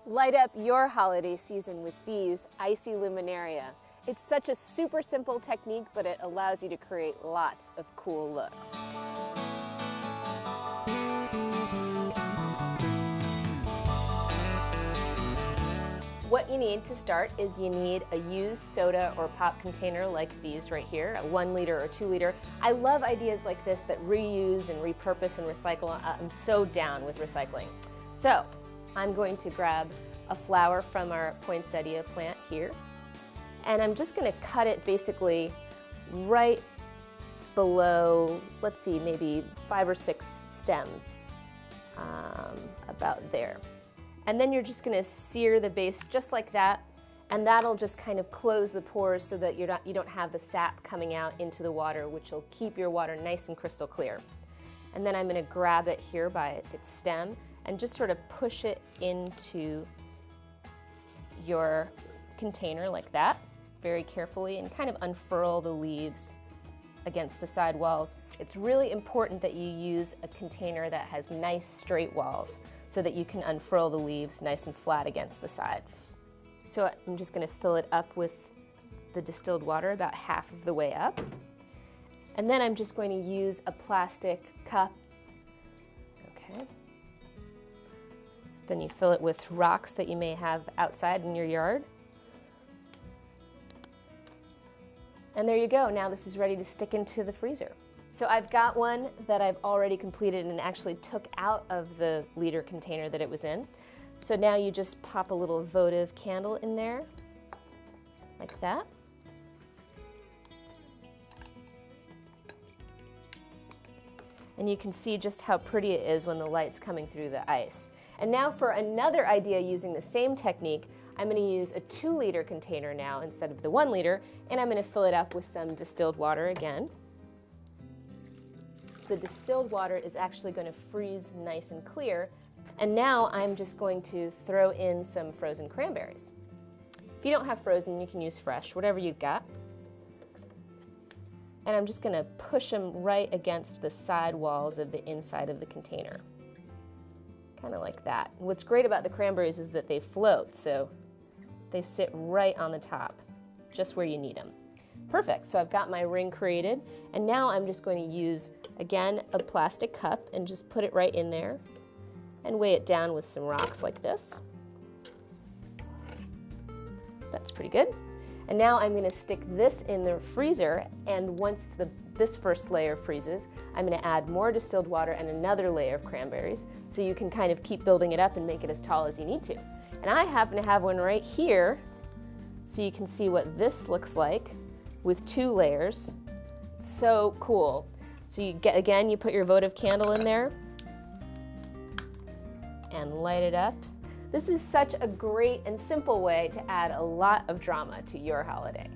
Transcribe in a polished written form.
Light up your holiday season with these icy luminaria. It's such a super simple technique, but it allows you to create lots of cool looks. What you need to start is you need a used soda or pop container like these right here, a 1 liter or 2 liter. I love ideas like this that reuse and repurpose and recycle. I'm so down with recycling. So I'm going to grab a flower from our poinsettia plant here, and I'm just going to cut it basically right below, let's see, maybe 5 or 6 stems, about there. And then you're just going to sear the base just like that, and that'll just kind of close the pores so that you don't have the sap coming out into the water, which will keep your water nice and crystal clear. And then I'm going to grab it here by its stem and just sort of push it into your container like that, very carefully, and kind of unfurl the leaves against the side walls. It's really important that you use a container that has nice straight walls so that you can unfurl the leaves nice and flat against the sides. So I'm just going to fill it up with the distilled water about half of the way up. And then I'm just going to use a plastic cup. Okay. So then you fill it with rocks that you may have outside in your yard. And there you go. Now this is ready to stick into the freezer. So I've got one that I've already completed and actually took out of the liter container that it was in. So now you just pop a little votive candle in there, like that. And you can see just how pretty it is when the light's coming through the ice. And now for another idea using the same technique, I'm going to use a 2 liter container now instead of the 1 liter, and I'm going to fill it up with some distilled water again. The distilled water is actually going to freeze nice and clear, and now I'm just going to throw in some frozen cranberries. If you don't have frozen, you can use fresh, whatever you've got. And I'm just going to push them right against the side walls of the inside of the container. Kind of like that. And what's great about the cranberries is that they float, so they sit right on the top, just where you need them. Perfect, so I've got my ring created, and now I'm just going to use, again, a plastic cup and just put it right in there and weigh it down with some rocks like this. That's pretty good. And now I'm going to stick this in the freezer, and once this first layer freezes, I'm going to add more distilled water and another layer of cranberries, so you can kind of keep building it up and make it as tall as you need to. And I happen to have one right here, so you can see what this looks like with 2 layers. So cool. So you get, again, you put your votive candle in there and light it up. This is such a great and simple way to add a lot of drama to your holiday.